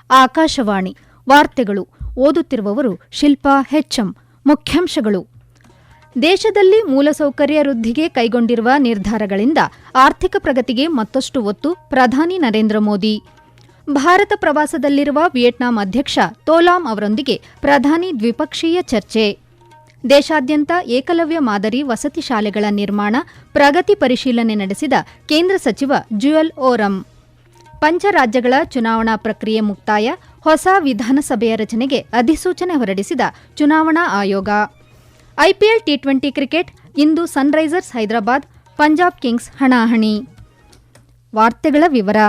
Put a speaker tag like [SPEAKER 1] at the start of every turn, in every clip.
[SPEAKER 1] ಆಕಾಶವಾಣಿ ವಾರ್ತೆಗಳು. ಓದುತ್ತಿರುವವರು ಶಿಲ್ಪಾ ಹೆಚ್ಎಂ. ಮುಖ್ಯಾಂಶಗಳು: ದೇಶದಲ್ಲಿ ಮೂಲಸೌಕರ್ಯ ವೃದ್ಧಿಗೆ ಕೈಗೊಂಡಿರುವ ನಿರ್ಧಾರಗಳಿಂದ ಆರ್ಥಿಕ ಪ್ರಗತಿಗೆ ಮತ್ತಷ್ಟು ಒತ್ತು. ಪ್ರಧಾನಿ ನರೇಂದ್ರ ಮೋದಿ. ಭಾರತ ಪ್ರವಾಸದಲ್ಲಿರುವ ವಿಯೆಟ್ನಾಂ ಅಧ್ಯಕ್ಷ ತೋಲಾಮ್ ಅವರೊಂದಿಗೆ ಪ್ರಧಾನಿ ದ್ವಿಪಕ್ಷೀಯ ಚರ್ಚೆ. ದೇಶಾದ್ಯಂತ ಏಕಲವ್ಯ ಮಾದರಿ ವಸತಿ ಶಾಲೆಗಳ ನಿರ್ಮಾಣ ಪ್ರಗತಿ ಪರಿಶೀಲನೆ ನಡೆಸಿದ ಕೇಂದ್ರ ಸಚಿವ ಜುಯಲ್ ಓರಂ. ಪಂಚರಾಜ್ಯಗಳ ಚುನಾವಣಾ ಪ್ರಕ್ರಿಯೆ ಮುಕ್ತಾಯ. ಹೊಸ ವಿಧಾನಸಭೆಯ ರಚನೆಗೆ ಅಧಿಸೂಚನೆ ಹೊರಡಿಸಿದ ಚುನಾವಣಾ ಆಯೋಗ. ಐಪಿಎಲ್ ಟಿ20 ಕ್ರಿಕೆಟ್ ಇಂದು ಸನ್ರೈಸರ್ಸ್ ಹೈದರಾಬಾದ್ ಪಂಜಾಬ್ ಕಿಂಗ್ಸ್ ಹಣಾಹಣಿ. ವಾರ್ತೆಗಳ ವಿವರ.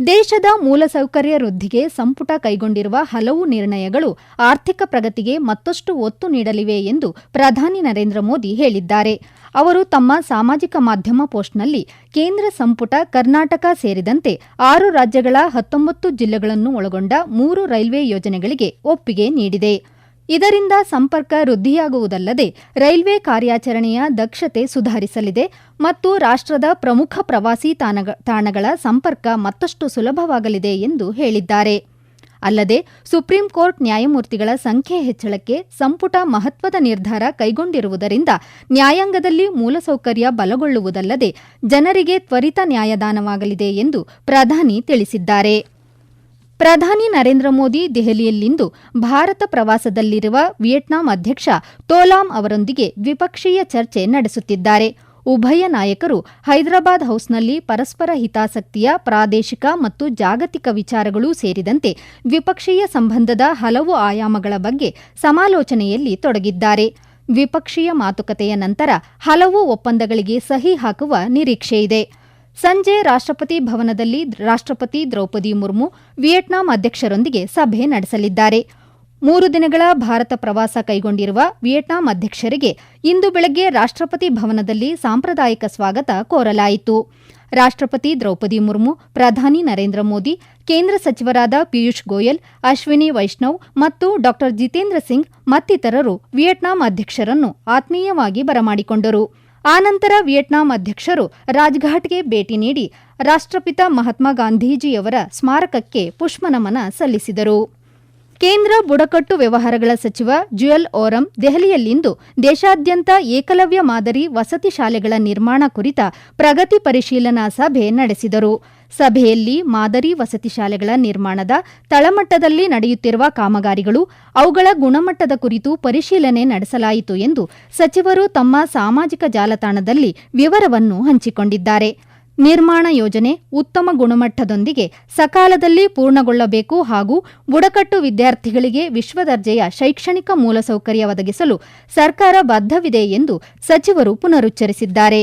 [SPEAKER 1] ದೇಶದ ಮೂಲಸೌಕರ್ಯ ವೃದ್ಧಿಗೆ ಸಂಪುಟ ಕೈಗೊಂಡಿರುವ ಹಲವು ನಿರ್ಣಯಗಳು ಆರ್ಥಿಕ ಪ್ರಗತಿಗೆ ಮತ್ತಷ್ಟು ಒತ್ತು ನೀಡಲಿವೆ ಎಂದು ಪ್ರಧಾನಿ ನರೇಂದ್ರ ಮೋದಿ ಹೇಳಿದ್ದಾರೆ. ಅವರು ತಮ್ಮ ಸಾಮಾಜಿಕ ಮಾಧ್ಯಮ ಪೋಸ್ಟ್ನಲ್ಲಿ ಕೇಂದ್ರ ಸಂಪುಟ ಕರ್ನಾಟಕ ಸೇರಿದಂತೆ 6 ರಾಜ್ಯಗಳ 19 ಜಿಲ್ಲೆಗಳನ್ನು ಒಳಗೊಂಡ 3 ರೈಲ್ವೆ ಯೋಜನೆಗಳಿಗೆ ಒಪ್ಪಿಗೆ ನೀಡಿದೆ. ಇದರಿಂದ ಸಂಪರ್ಕ ವೃದ್ಧಿಯಾಗುವುದಲ್ಲದೆ ರೈಲ್ವೆ ಕಾರ್ಯಾಚರಣೆಯ ದಕ್ಷತೆ ಸುಧಾರಿಸಲಿದೆ ಮತ್ತು ರಾಷ್ಟ್ರದ ಪ್ರಮುಖ ಪ್ರವಾಸಿ ತಾಣಗಳ ಸಂಪರ್ಕ ಮತ್ತಷ್ಟು ಸುಲಭವಾಗಲಿದೆ ಎಂದು ಹೇಳಿದ್ದಾರೆ. ಅಲ್ಲದೆ ಸುಪ್ರೀಂ ಕೋರ್ಟ್ ನ್ಯಾಯಮೂರ್ತಿಗಳ ಸಂಖ್ಯೆ ಹೆಚ್ಚಳಕ್ಕೆ ಸಂಪುಟ ಮಹತ್ವದ ನಿರ್ಧಾರ ಕೈಗೊಂಡಿರುವುದರಿಂದ ನ್ಯಾಯಾಂಗದಲ್ಲಿ ಮೂಲಸೌಕರ್ಯ ಬಲಗೊಳ್ಳುವುದಲ್ಲದೆ ಜನರಿಗೆ ತ್ವರಿತ ನ್ಯಾಯದಾನವಾಗಲಿದೆ ಎಂದು ಪ್ರಧಾನಿ ತಿಳಿಸಿದ್ದಾರೆ. ಪ್ರಧಾನಿ ನರೇಂದ್ರ ಮೋದಿ ದೆಹಲಿಯಲ್ಲಿಂದು ಭಾರತ ಪ್ರವಾಸದಲ್ಲಿರುವ ವಿಯೆಟ್ನಾಂ ಅಧ್ಯಕ್ಷ ತೋಲಾಮ್ ಅವರೊಂದಿಗೆ ದ್ವಿಪಕ್ಷೀಯ ಚರ್ಚೆ ನಡೆಸುತ್ತಿದ್ದಾರೆ. ಉಭಯ ನಾಯಕರು ಹೈದರಾಬಾದ್ ಹೌಸ್ನಲ್ಲಿ ಪರಸ್ಪರ ಹಿತಾಸಕ್ತಿಯ ಪ್ರಾದೇಶಿಕ ಮತ್ತು ಜಾಗತಿಕ ವಿಚಾರಗಳೂ ಸೇರಿದಂತೆ ದ್ವಿಪಕ್ಷೀಯ ಸಂಬಂಧದ ಹಲವು ಆಯಾಮಗಳ ಬಗ್ಗೆ ಸಮಾಲೋಚನೆಯಲ್ಲಿ ತೊಡಗಿದ್ದಾರೆ. ದ್ವಿಪಕ್ಷೀಯ ಮಾತುಕತೆಯ ನಂತರ ಹಲವು ಒಪ್ಪಂದಗಳಿಗೆ ಸಹಿ ಹಾಕುವ ನಿರೀಕ್ಷೆಯಿದೆ. ಸಂಜೆ ರಾಷ್ಟ್ರಪತಿ ಭವನದಲ್ಲಿ ರಾಷ್ಟ್ರಪತಿ ದ್ರೌಪದಿ ಮುರ್ಮು ವಿಯೆಟ್ನಾಂ ಅಧ್ಯಕ್ಷರೊಂದಿಗೆ ಸಭೆ ನಡೆಸಲಿದ್ದಾರೆ. 3 ದಿನಗಳ ಭಾರತ ಪ್ರವಾಸ ಕೈಗೊಂಡಿರುವ ವಿಯೆಟ್ನಾಂ ಅಧ್ಯಕ್ಷರಿಗೆ ಇಂದು ಬೆಳಗ್ಗೆ ರಾಷ್ಟ್ರಪತಿ ಭವನದಲ್ಲಿ ಸಾಂಪ್ರದಾಯಿಕ ಸ್ವಾಗತ ಕೋರಲಾಯಿತು. ರಾಷ್ಟ್ರಪತಿ ದ್ರೌಪದಿ ಮುರ್ಮು, ಪ್ರಧಾನಿ ನರೇಂದ್ರ ಮೋದಿ, ಕೇಂದ್ರ ಸಚಿವರಾದ ಪಿಯೂಷ್ ಗೋಯಲ್, ಅಶ್ವಿನಿ ವೈಷ್ಣವ್ ಮತ್ತು ಡಾ ಜಿತೇಂದ್ರ ಸಿಂಗ್ ಮತ್ತಿತರರು ವಿಯೆಟ್ನಾಂ ಅಧ್ಯಕ್ಷರನ್ನು ಆತ್ಮೀಯವಾಗಿ ಬರಮಾಡಿಕೊಂಡರು. ಆನಂತರ ವಿಯೆಟ್ನಾಂ ಅಧ್ಯಕ್ಷರು ರಾಜ್ಘಾಟ್ಗೆ ಭೇಟಿ ನೀಡಿ ರಾಷ್ಟ್ರಪಿತ ಮಹಾತ್ಮ ಗಾಂಧೀಜಿಯವರ ಸ್ಮಾರಕಕ್ಕೆ ಪುಷ್ಪನಮನ ಸಲ್ಲಿಸಿದರು. ಕೇಂದ್ರ ಬುಡಕಟ್ಟು ವ್ಯವಹಾರಗಳ ಸಚಿವ ಜುಯಲ್ ಓರಂ ದೆಹಲಿಯಲ್ಲಿಂದು ದೇಶಾದ್ಯಂತ ಏಕಲವ್ಯ ಮಾದರಿ ವಸತಿ ಶಾಲೆಗಳ ನಿರ್ಮಾಣ ಕುರಿತ ಪ್ರಗತಿ ಪರಿಶೀಲನಾ ಸಭೆ ನಡೆಸಿದರು. ಸಭೆಯಲ್ಲಿ ಮಾದರಿ ವಸತಿ ಶಾಲೆಗಳ ನಿರ್ಮಾಣದ ತಳಮಟ್ಟದಲ್ಲಿ ನಡೆಯುತ್ತಿರುವ ಕಾಮಗಾರಿಗಳು, ಅವುಗಳ ಗುಣಮಟ್ಟದ ಕುರಿತು ಪರಿಶೀಲನೆ ನಡೆಸಲಾಯಿತು ಎಂದು ಸಚಿವರು ತಮ್ಮ ಸಾಮಾಜಿಕ ಜಾಲತಾಣದಲ್ಲಿ ವಿವರವನ್ನು ಹಂಚಿಕೊಂಡಿದ್ದಾರೆ. ನಿರ್ಮಾಣ ಯೋಜನೆ ಉತ್ತಮ ಗುಣಮಟ್ಟದೊಂದಿಗೆ ಸಕಾಲದಲ್ಲಿ ಪೂರ್ಣಗೊಳ್ಳಬೇಕು ಹಾಗೂ ಬುಡಕಟ್ಟು ವಿದ್ಯಾರ್ಥಿಗಳಿಗೆ ವಿಶ್ವದರ್ಜೆಯ ಶೈಕ್ಷಣಿಕ ಮೂಲಸೌಕರ್ಯ ಒದಗಿಸಲು ಸರ್ಕಾರ ಬದ್ಧವಿದೆ ಎಂದು ಸಚಿವರು ಪುನರುಚ್ಚರಿಸಿದ್ದಾರೆ.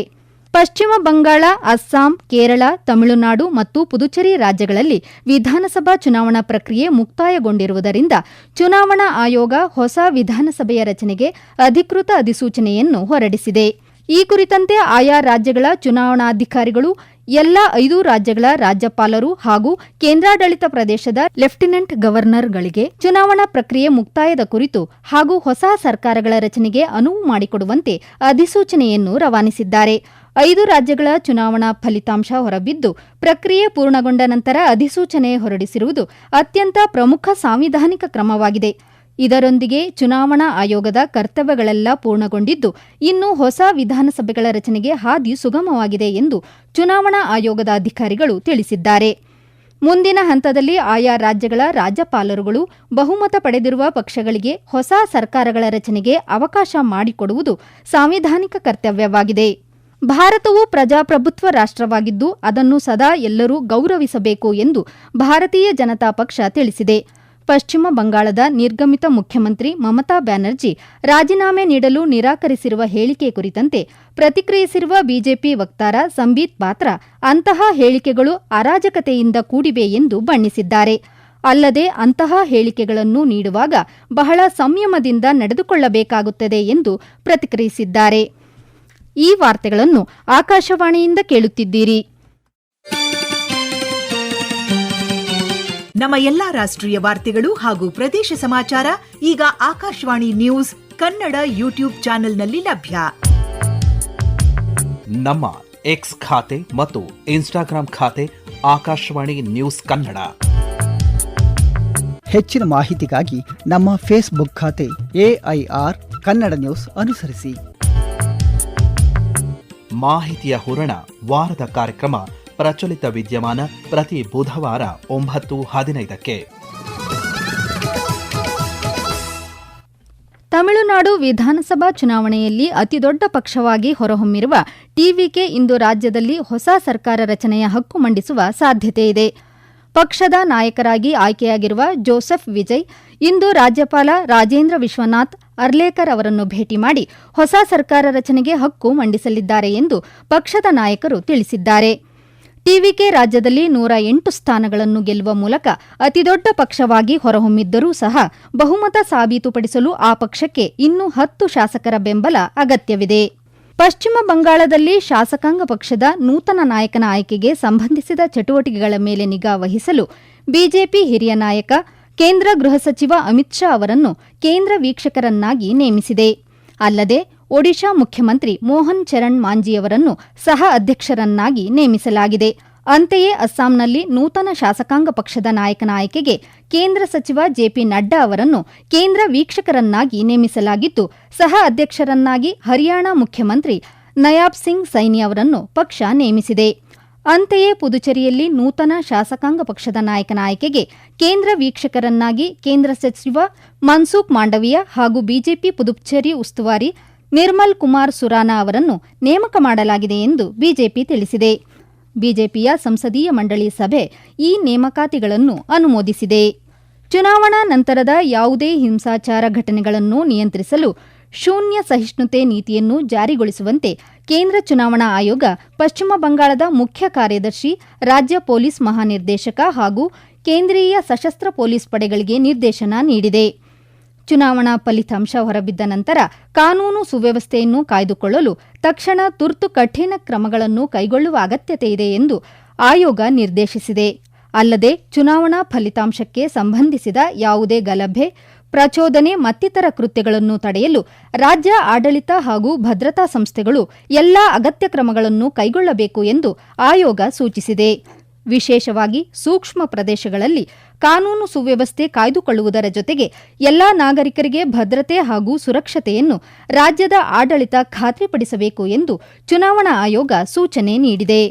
[SPEAKER 1] ಪಶ್ಚಿಮ ಬಂಗಾಳ, ಅಸ್ಸಾಂ, ಕೇರಳ, ತಮಿಳುನಾಡು ಮತ್ತು ಪುದುಚೇರಿ ರಾಜ್ಯಗಳಲ್ಲಿ ವಿಧಾನಸಭಾ ಚುನಾವಣಾ ಪ್ರಕ್ರಿಯೆ ಮುಕ್ತಾಯಗೊಂಡಿರುವುದರಿಂದ ಚುನಾವಣಾ ಆಯೋಗ ಹೊಸ ವಿಧಾನಸಭೆಯ ರಚನೆಗೆ ಅಧಿಕೃತ ಅಧಿಸೂಚನೆಯನ್ನು ಹೊರಡಿಸಿದೆ. ಈ ಕುರಿತಂತೆ ಆಯಾ ರಾಜ್ಯಗಳ ಚುನಾವಣಾಧಿಕಾರಿಗಳು ಎಲ್ಲ 5 ರಾಜ್ಯಗಳ ರಾಜ್ಯಪಾಲರು ಹಾಗೂ ಕೇಂದ್ರಾಡಳಿತ ಪ್ರದೇಶದ ಲೆಫ್ಟಿನೆಂಟ್ ಗವರ್ನರ್ಗಳಿಗೆ ಚುನಾವಣಾ ಪ್ರಕ್ರಿಯೆ ಮುಕ್ತಾಯದ ಕುರಿತು ಹಾಗೂ ಹೊಸ ಸರ್ಕಾರಗಳ ರಚನೆಗೆ ಅನುವು ಮಾಡಿಕೊಡುವಂತೆ ಅಧಿಸೂಚನೆಯನ್ನು ರವಾನಿಸಿದ್ದಾರೆ. 5 ರಾಜ್ಯಗಳ ಚುನಾವಣಾ ಫಲಿತಾಂಶ ಹೊರಬಿದ್ದು ಪ್ರಕ್ರಿಯೆ ಪೂರ್ಣಗೊಂಡ ನಂತರ ಅಧಿಸೂಚನೆ ಹೊರಡಿಸಿರುವುದು ಅತ್ಯಂತ ಪ್ರಮುಖ ಸಾಂವಿಧಾನಿಕ ಕ್ರಮವಾಗಿದೆ. ಇದರೊಂದಿಗೆ ಚುನಾವಣಾ ಆಯೋಗದ ಕರ್ತವ್ಯಗಳೆಲ್ಲ ಪೂರ್ಣಗೊಂಡಿದ್ದು ಇನ್ನು ಹೊಸ ವಿಧಾನಸಭೆಗಳ ರಚನೆಗೆ ಹಾದಿ ಸುಗಮವಾಗಿದೆ ಎಂದು ಚುನಾವಣಾ ಆಯೋಗದ ಅಧಿಕಾರಿಗಳು ತಿಳಿಸಿದ್ದಾರೆ. ಮುಂದಿನ ಹಂತದಲ್ಲಿ ಆಯಾ ರಾಜ್ಯಗಳ ರಾಜ್ಯಪಾಲರುಗಳು ಬಹುಮತ ಪಡೆದಿರುವ ಪಕ್ಷಗಳಿಗೆ ಹೊಸ ಸರ್ಕಾರಗಳ ರಚನೆಗೆ ಅವಕಾಶ ಮಾಡಿಕೊಡುವುದು ಸಾಂವಿಧಾನಿಕ ಕರ್ತವ್ಯವಾಗಿದೆ. ಭಾರತವು ಪ್ರಜಾಪ್ರಭುತ್ವ ರಾಷ್ಟ್ರವಾಗಿದ್ದು ಅದನ್ನು ಸದಾ ಎಲ್ಲರೂ ಗೌರವಿಸಬೇಕು ಎಂದು ಭಾರತೀಯ ಜನತಾ ಪಕ್ಷ ತಿಳಿಸಿದೆ. ಪಶ್ಚಿಮ ಬಂಗಾಳದ ನಿರ್ಗಮಿತ ಮುಖ್ಯಮಂತ್ರಿ ಮಮತಾ ಬ್ಯಾನರ್ಜಿ ರಾಜೀನಾಮೆ ನೀಡಲು ನಿರಾಕರಿಸಿರುವ ಹೇಳಿಕೆ ಕುರಿತಂತೆ ಪ್ರತಿಕ್ರಿಯಿಸಿರುವ ಬಿಜೆಪಿ ವಕ್ತಾರ ಸಂಬೀತ್ ಪಾತ್ರಾ ಅಂತಹ ಹೇಳಿಕೆಗಳು ಅರಾಜಕತೆಯಿಂದ ಕೂಡಿವೆ ಎಂದು ಬಣ್ಣಿಸಿದ್ದಾರೆ. ಅಲ್ಲದೆ ಅಂತಹ ಹೇಳಿಕೆಗಳನ್ನು ನೀಡುವಾಗ ಬಹಳ ಸಂಯಮದಿಂದ ನಡೆದುಕೊಳ್ಳಬೇಕಾಗುತ್ತದೆ ಎಂದು ಪ್ರತಿಕ್ರಿಯಿಸಿದ್ದಾರೆ. ಈ ವಾರ್ತೆಗಳನ್ನು ಆಕಾಶವಾಣಿಯಿಂದ ಕೇಳುತ್ತಿದ್ದೀರಿ.
[SPEAKER 2] ನಮ್ಮ ಎಲ್ಲಾ ರಾಷ್ಟ್ರೀಯ ವಾರ್ತೆಗಳು ಹಾಗೂ ಪ್ರದೇಶ ಸಮಾಚಾರ ಈಗ ಆಕಾಶವಾಣಿ ನ್ಯೂಸ್ ಕನ್ನಡ ಯೂಟ್ಯೂಬ್ ಚಾನೆಲ್ನಲ್ಲಿ ಲಭ್ಯ.
[SPEAKER 3] ನಮ್ಮ ಎಕ್ಸ್ ಖಾತೆ ಮತ್ತು ಇನ್ಸ್ಟಾಗ್ರಾಂ ಖಾತೆ ಆಕಾಶವಾಣಿ ನ್ಯೂಸ್ ಕನ್ನಡ.
[SPEAKER 4] ಹೆಚ್ಚಿನ ಮಾಹಿತಿಗಾಗಿ ನಮ್ಮ ಫೇಸ್ಬುಕ್ ಖಾತೆ AIR ಕನ್ನಡ ನ್ಯೂಸ್ ಅನುಸರಿಸಿ.
[SPEAKER 3] ಮಾಹಿತಿಯ ಹೂರಣ ವಾರದ ಕಾರ್ಯಕ್ರಮ ಪ್ರಚಲಿತ ವಿದ್ಯಮಾನ ಪ್ರತಿ ಬುಧವಾರ 9:15.
[SPEAKER 1] ತಮಿಳುನಾಡು ವಿಧಾನಸಭಾ ಚುನಾವಣೆಯಲ್ಲಿ ಅತಿದೊಡ್ಡ ಪಕ್ಷವಾಗಿ ಹೊರಹೊಮ್ಮಿರುವ ಟಿವಿಕೆ ಇಂದು ರಾಜ್ಯದಲ್ಲಿ ಹೊಸ ಸರ್ಕಾರ ರಚನೆಯ ಹಕ್ಕು ಮಂಡಿಸುವ ಸಾಧ್ಯತೆಯಿದೆ. ಪಕ್ಷದ ನಾಯಕರಾಗಿ ಆಯ್ಕೆಯಾಗಿರುವ ಜೋಸೆಫ್ ವಿಜಯ್ ಇಂದು ರಾಜ್ಯಪಾಲ ರಾಜೇಂದ್ರ ವಿಶ್ವನಾಥ್ ಅರ್ಲೇಕರ್ ಅವರನ್ನು ಭೇಟಿ ಮಾಡಿ ಹೊಸ ಸರ್ಕಾರ ರಚನೆಗೆ ಹಕ್ಕು ಮಂಡಿಸಲಿದ್ದಾರೆ ಎಂದು ಪಕ್ಷದ ನಾಯಕರು ತಿಳಿಸಿದ್ದಾರೆ. ಟಿವಿಕೆ ರಾಜ್ಯದಲ್ಲಿ 108 ಸ್ಥಾನಗಳನ್ನು ಗೆಲ್ಲುವ ಮೂಲಕ ಅತಿದೊಡ್ಡ ಪಕ್ಷವಾಗಿ ಹೊರಹೊಮ್ಮಿದ್ದರೂ ಸಹ ಬಹುಮತ ಸಾಬೀತುಪಡಿಸಲು ಆ ಪಕ್ಷಕ್ಕೆ ಇನ್ನೂ 10 ಶಾಸಕರ ಬೆಂಬಲ ಅಗತ್ಯವಿದೆ. ಪಶ್ಚಿಮ ಬಂಗಾಳದಲ್ಲಿ ಶಾಸಕಾಂಗ ಪಕ್ಷದ ನೂತನ ನಾಯಕನ ಆಯ್ಕೆಗೆ ಸಂಬಂಧಿಸಿದ ಚಟುವಟಿಕೆಗಳ ಮೇಲೆ ನಿಗಾ ವಹಿಸಲು ಬಿಜೆಪಿ ಹಿರಿಯ ನಾಯಕ ಕೇಂದ್ರ ಗೃಹ ಸಚಿವ ಅಮಿತ್ ಶಾ ಅವರನ್ನು ಕೇಂದ್ರ ವೀಕ್ಷಕರನ್ನಾಗಿ ನೇಮಿಸಿದೆ. ಅಲ್ಲದೆ ಒಡಿಶಾ ಮುಖ್ಯಮಂತ್ರಿ ಮೋಹನ್ ಚರಣ್ ಮಾಂಜಿಯವರನ್ನು ಸಹ ಅಧ್ಯಕ್ಷರನ್ನಾಗಿ ನೇಮಿಸಲಾಗಿದೆ. ಅಂತೆಯೇ ಅಸ್ಸಾಂನಲ್ಲಿ ನೂತನ ಶಾಸಕಾಂಗ ಪಕ್ಷದ ನಾಯಕನ ಆಯ್ಕೆಗೆ ಕೇಂದ್ರ ಸಚಿವ ಜೆಪಿ ನಡ್ಡಾ ಅವರನ್ನು ಕೇಂದ್ರ ವೀಕ್ಷಕರನ್ನಾಗಿ ನೇಮಿಸಲಾಗಿದ್ದು, ಸಹ ಅಧ್ಯಕ್ಷರನ್ನಾಗಿ ಹರಿಯಾಣ ಮುಖ್ಯಮಂತ್ರಿ ನಯಾಬ್ ಸಿಂಗ್ ಸೈನಿ ಅವರನ್ನು ಪಕ್ಷ ನೇಮಿಸಿದೆ. ಅಂತೆಯೇ ಪುದುಚೇರಿಯಲ್ಲಿ ನೂತನ ಶಾಸಕಾಂಗ ಪಕ್ಷದ ನಾಯಕನ ಆಯ್ಕೆಗೆ ಕೇಂದ್ರ ವೀಕ್ಷಕರನ್ನಾಗಿ ಕೇಂದ್ರ ಸಚಿವ ಮನ್ಸುಖ್ ಮಾಂಡವೀಯ ಹಾಗೂ ಬಿಜೆಪಿ ಪುದುಚೇರಿ ಉಸ್ತುವಾರಿ ನಿರ್ಮಲ್ ಕುಮಾರ್ ಸುರಾನಾ ಅವರನ್ನು ನೇಮಕ ಮಾಡಲಾಗಿದೆ ಎಂದು ಬಿಜೆಪಿ ತಿಳಿಸಿದೆ. ಬಿಜೆಪಿಯ ಸಂಸದೀಯ ಮಂಡಳಿ ಸಭೆ ಈ ನೇಮಕಾತಿಗಳನ್ನು ಅನುಮೋದಿಸಿದೆ. ಚುನಾವಣಾ ನಂತರದ ಯಾವುದೇ ಹಿಂಸಾಚಾರ ಘಟನೆಗಳನ್ನು ನಿಯಂತ್ರಿಸಲು ಶೂನ್ಯ ಸಹಿಷ್ಣುತೆ ನೀತಿಯನ್ನು ಜಾರಿಗೊಳಿಸುವಂತೆ ಕೇಂದ್ರ ಚುನಾವಣಾ ಆಯೋಗ ಪಶ್ಚಿಮ ಬಂಗಾಳದ ಮುಖ್ಯ ಕಾರ್ಯದರ್ಶಿ, ರಾಜ್ಯ ಪೊಲೀಸ್ ಮಹಾನಿರ್ದೇಶಕ ಹಾಗೂ ಕೇಂದ್ರೀಯ ಸಶಸ್ತ್ರ ಪೊಲೀಸ್ ಪಡೆಗಳಿಗೆ ನಿರ್ದೇಶನ ನೀಡಿದೆ. ಚುನಾವಣಾ ಫಲಿತಾಂಶ ಹೊರಬಿದ್ದ ನಂತರ ಕಾನೂನು ಸುವ್ಯವಸ್ಥೆಯನ್ನು ಕಾಯ್ದುಕೊಳ್ಳಲು ತಕ್ಷಣ ತುರ್ತು ಕಠಿಣ ಕ್ರಮಗಳನ್ನು ಕೈಗೊಳ್ಳುವ ಅಗತ್ಯತೆಯಿದೆ ಎಂದು ಆಯೋಗ ನಿರ್ದೇಶಿಸಿದೆ. ಅಲ್ಲದೆ ಚುನಾವಣಾ ಫಲಿತಾಂಶಕ್ಕೆ ಸಂಬಂಧಿಸಿದ ಯಾವುದೇ ಗಲಭೆ, ಪ್ರಚೋದನೆ ಮತ್ತಿತರ ಕೃತ್ಯಗಳನ್ನು ತಡೆಯಲು ರಾಜ್ಯ ಆಡಳಿತ ಹಾಗೂ ಭದ್ರತಾ ಸಂಸ್ಥೆಗಳು ಎಲ್ಲಾ ಅಗತ್ಯ ಕ್ರಮಗಳನ್ನು ಕೈಗೊಳ್ಳಬೇಕು ಎಂದು ಆಯೋಗ ಸೂಚಿಸಿದೆ. ವಿಶೇಷವಾಗಿ ಸೂಕ್ಷ್ಮ ಪ್ರದೇಶಗಳಲ್ಲಿ ಕಾನೂನು ಸುವ್ಯವಸ್ಥೆ ಕಾಯ್ದುಕೊಳ್ಳುವುದರ ಜೊತೆಗೆ ಎಲ್ಲಾ ನಾಗರಿಕರಿಗೆ ಭದ್ರತೆ ಹಾಗೂ ಸುರಕ್ಷತೆಯನ್ನು ರಾಜ್ಯದ ಆಡಳಿತ ಖಾತ್ರಿಪಡಿಸಬೇಕು ಎಂದು ಚುನಾವಣಾ ಆಯೋಗ ಸೂಚನೆ ನೀಡಿದೆ.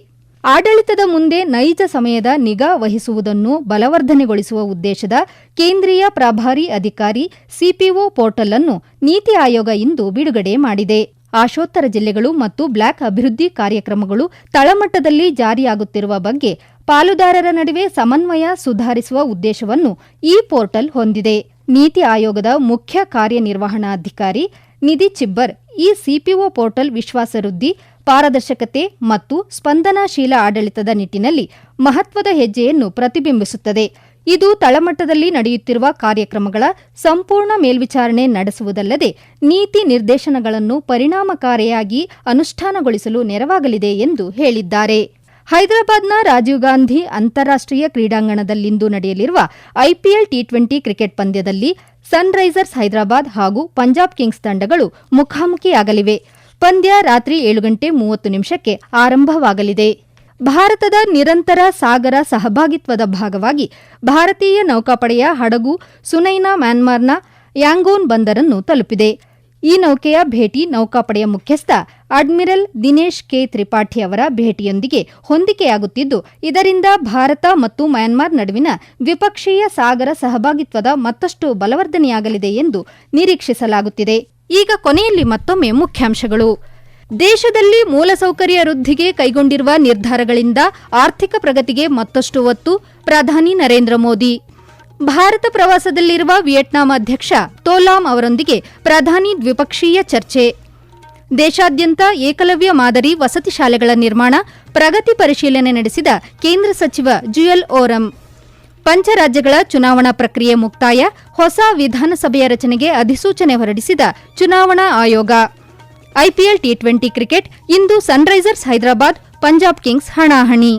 [SPEAKER 1] ಆಡಳಿತದ ಮುಂದೆ ನೈಜ ಸಮಯದ ನಿಗಾ ವಹಿಸುವುದನ್ನು ಬಲವರ್ಧನೆಗೊಳಿಸುವ ಉದ್ದೇಶದ ಕೇಂದ್ರೀಯ ಪ್ರಭಾರಿ ಅಧಿಕಾರಿ ಸಿಪಿಒ ಪೋರ್ಟಲ್ ಅನ್ನು ನೀತಿ ಆಯೋಗ ಇಂದು ಬಿಡುಗಡೆ ಮಾಡಿದೆ. ಆಶೋತ್ತರ ಜಿಲ್ಲೆಗಳು ಮತ್ತು ಬ್ಲಾಕ್ ಅಭಿವೃದ್ಧಿ ಕಾರ್ಯಕ್ರಮಗಳು ತಳಮಟ್ಟದಲ್ಲಿ ಜಾರಿಯಾಗುತ್ತಿರುವ ಬಗ್ಗೆ ಪಾಲುದಾರರ ನಡುವೆ ಸಮನ್ವಯ ಸುಧಾರಿಸುವ ಉದ್ದೇಶವನ್ನು ಈ ಪೋರ್ಟಲ್ ಹೊಂದಿದೆ. ನೀತಿ ಆಯೋಗದ ಮುಖ್ಯ ಕಾರ್ಯನಿರ್ವಹಣಾಧಿಕಾರಿ ನಿಧಿ ಚಿಬ್ಬರ್ ಈ ಸಿಪಿಒ ಪೋರ್ಟಲ್ ವಿಶ್ವಾಸ ವೃದ್ಧಿ, ಪಾರದರ್ಶಕತೆ ಮತ್ತು ಸ್ಪಂದನಾಶೀಲ ಆಡಳಿತದ ನಿಟ್ಟಿನಲ್ಲಿ ಮಹತ್ವದ ಹೆಜ್ಜೆಯನ್ನು ಪ್ರತಿಬಿಂಬಿಸುತ್ತದೆ. ಇದು ತಳಮಟ್ಟದಲ್ಲಿ ನಡೆಯುತ್ತಿರುವ ಕಾರ್ಯಕ್ರಮಗಳ ಸಂಪೂರ್ಣ ಮೇಲ್ವಿಚಾರಣೆ ನಡೆಸುವುದಲ್ಲದೆ ನೀತಿ ನಿರ್ದೇಶನಗಳನ್ನು ಪರಿಣಾಮಕಾರಿಯಾಗಿ ಅನುಷ್ಠಾನಗೊಳಿಸಲು ನೆರವಾಗಲಿದೆ ಎಂದು ಹೇಳಿದ್ದಾರೆ. ಹೈದರಾಬಾದ್ನ ರಾಜೀವ್ ಗಾಂಧಿ ಅಂತಾರಾಷ್ಟೀಯ ಕ್ರೀಡಾಂಗಣದಲ್ಲಿಂದು ನಡೆಯಲಿರುವ ಐಪಿಎಲ್ ಟಿ20 ಕ್ರಿಕೆಟ್ ಪಂದ್ಯದಲ್ಲಿ ಸನ್ರೈಸರ್ಸ್ ಹೈದರಾಬಾದ್ ಹಾಗೂ ಪಂಜಾಬ್ ಕಿಂಗ್ಸ್ ತಂಡಗಳು ಮುಖಾಮುಖಿಯಾಗಲಿವೆ. ಪಂದ್ಯ ರಾತ್ರಿ 7:30 ಆರಂಭವಾಗಲಿದೆ. ಭಾರತದ ನಿರಂತರ ಸಾಗರ ಸಹಭಾಗಿತ್ವದ ಭಾಗವಾಗಿ ಭಾರತೀಯ ನೌಕಾಪಡೆಯ ಹಡಗು ಸುನೈನಾ ಮ್ಯಾನ್ಮಾರ್ನ ಯಾಂಗೂನ್ ಬಂದರನ್ನು ತಲುಪಿದೆ. ಈ ನೌಕೆಯ ಭೇಟಿ ನೌಕಾಪಡೆಯ ಮುಖ್ಯಸ್ಥ ಅಡ್ಮಿರಲ್ ದಿನೇಶ್ ಕೆ ತ್ರಿಪಾಠಿ ಅವರ ಭೇಟಿಯೊಂದಿಗೆ ಹೊಂದಿಕೆಯಾಗುತ್ತಿದ್ದು, ಇದರಿಂದ ಭಾರತ ಮತ್ತು ಮ್ಯಾನ್ಮಾರ್ ನಡುವಿನ ದ್ವಿಪಕ್ಷೀಯ ಸಾಗರ ಸಹಭಾಗಿತ್ವದ ಮತ್ತಷ್ಟು ಬಲವರ್ಧನೆಯಾಗಲಿದೆ ಎಂದು ನಿರೀಕ್ಷಿಸಲಾಗುತ್ತಿದೆ. ಈಗ ಕೊನೆಯಲ್ಲಿ ಮತ್ತೊಮ್ಮೆ ಮುಖ್ಯಾಂಶಗಳು. ದೇಶದಲ್ಲಿ ಮೂಲಸೌಕರ್ಯ ವೃದ್ಧಿಗೆ ಕೈಗೊಂಡಿರುವ ನಿರ್ಧಾರಗಳಿಂದ ಆರ್ಥಿಕ ಪ್ರಗತಿಗೆ ಮತ್ತಷ್ಟು ಒತ್ತು, ಪ್ರಧಾನಿ ನರೇಂದ್ರ ಮೋದಿ. ಭಾರತ ಪ್ರವಾಸದಲ್ಲಿರುವ ವಿಯೆಟ್ನಾಂ ಅಧ್ಯಕ್ಷ ತೋಲಾಮ್ ಅವರೊಂದಿಗೆ ಪ್ರಧಾನಿ ದ್ವಿಪಕ್ಷೀಯ ಚರ್ಚೆ. ದೇಶಾದ್ಯಂತ ಏಕಲವ್ಯ ಮಾದರಿ ವಸತಿ ಶಾಲೆಗಳ ನಿರ್ಮಾಣ, ಪ್ರಗತಿ ಪರಿಶೀಲನೆ ನಡೆಸಿದ ಕೇಂದ್ರ ಸಚಿವ ಜುಯಲ್ ಓರಂ. ಪಂಚರಾಜ್ಯಗಳ ಚುನಾವಣಾ ಪ್ರಕ್ರಿಯೆ ಮುಕ್ತಾಯ, ಹೊಸ ವಿಧಾನಸಭೆಯ ರಚನೆಗೆ ಅಧಿಸೂಚನೆ ಹೊರಡಿಸಿದ ಚುನಾವಣಾ ಆಯೋಗ. ಐಪಿಎಲ್ ಟಿ20 ಕ್ರಿಕೆಟ್ ಇಂದು ಸನ್ರೈಸರ್ಸ್ ಹೈದರಾಬಾದ್ ಪಂಜಾಬ್ ಕಿಂಗ್ಸ್ ಹಣಾಹಣಿ.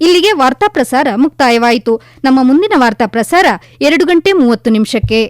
[SPEAKER 1] ಇಲ್ಲಿಗೆ ವಾರ್ತಾ ಪ್ರಸಾರ ಮುಕ್ತಾಯವಾಯಿತು. ನಮ್ಮ ಮುಂದಿನ ವಾರ್ತಾ ಪ್ರಸಾರ 2:30 ನಿಮಿಷಕ್ಕೆ.